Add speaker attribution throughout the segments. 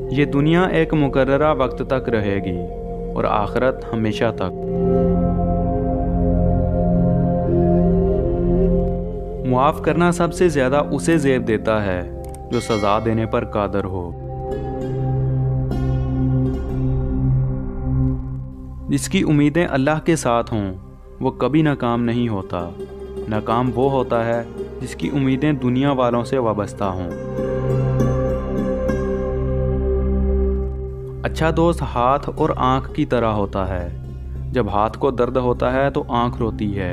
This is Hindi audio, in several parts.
Speaker 1: ये दुनिया एक मुकर्ररा वक्त तक रहेगी और आखिरत हमेशा तक। मुआफ़ करना सबसे ज़्यादा उसे ज़ेब देता है जो सज़ा देने पर कादर हो। जिसकी उम्मीदें अल्लाह के साथ हों वो कभी नाकाम नहीं होता। नाकाम वो होता है जिसकी उम्मीदें दुनिया वालों से वाबस्ता हों। अच्छा दोस्त हाथ और आँख की तरह होता है। जब हाथ को दर्द होता है तो आँख रोती है,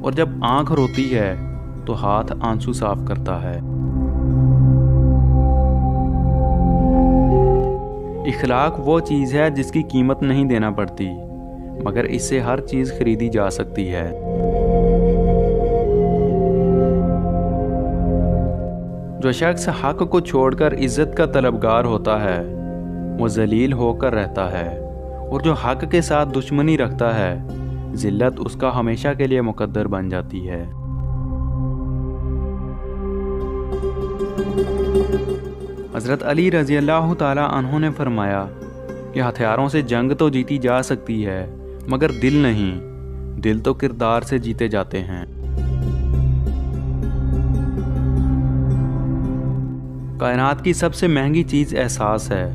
Speaker 1: और जब आँख रोती है तो हाथ आंसू साफ करता है। इखलाक वो चीज़ है जिसकी कीमत नहीं देना पड़ती, मगर इससे हर चीज़ खरीदी जा सकती है। जो शख्स हक को छोड़कर इज्जत का तलबगार होता है वो जलील होकर रहता है, और जो हक के साथ दुश्मनी रखता है जिल्लत उसका हमेशा के लिए मुकद्दर बन जाती है। हज़रत अली रज़ी अल्लाह ताला अन्हु ने फरमाया कि हथियारों से जंग तो जीती जा सकती है मगर दिल नहीं, दिल तो किरदार से जीते जाते हैं। कायनात की सबसे महंगी चीज़ एहसास है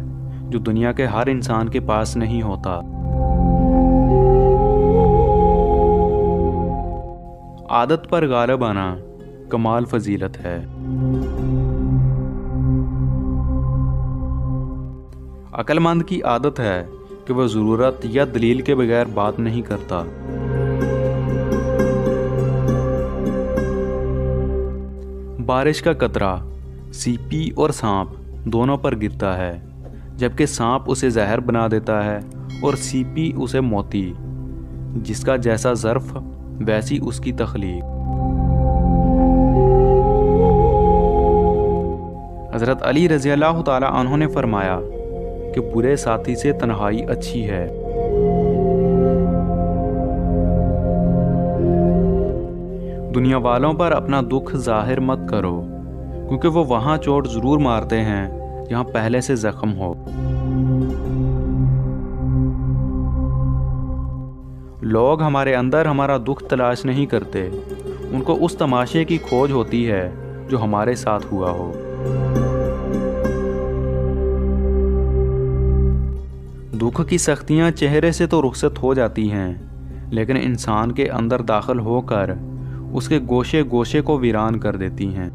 Speaker 1: जो दुनिया के हर इंसान के पास नहीं होता। आदत पर गालिब आना कमाल फजीलत है। अक्लमंद की आदत है कि वह ज़रूरत या दलील के बगैर बात नहीं करता। बारिश का कतरा सीपी और सांप दोनों पर गिरता है, जबकि सांप उसे जहर बना देता है और सीपी उसे मोती। जिसका जैसा ज़र्फ वैसी उसकी तख्लीक। हज़रत अली रज़ी अल्लाह ताला अन्हु ने फरमाया कि बुरे साथी से तन्हाई अच्छी है। दुनिया वालों पर अपना दुख जाहिर मत करो, क्योंकि वो वहाँ चोट ज़रूर मारते हैं जहाँ पहले से ज़ख्म हो। लोग हमारे अंदर हमारा दुख तलाश नहीं करते, उनको उस तमाशे की खोज होती है जो हमारे साथ हुआ हो। दुख की सख्तियाँ चेहरे से तो रुखसत हो जाती हैं, लेकिन इंसान के अंदर दाखिल होकर उसके गोशे गोशे को वीरान कर देती हैं।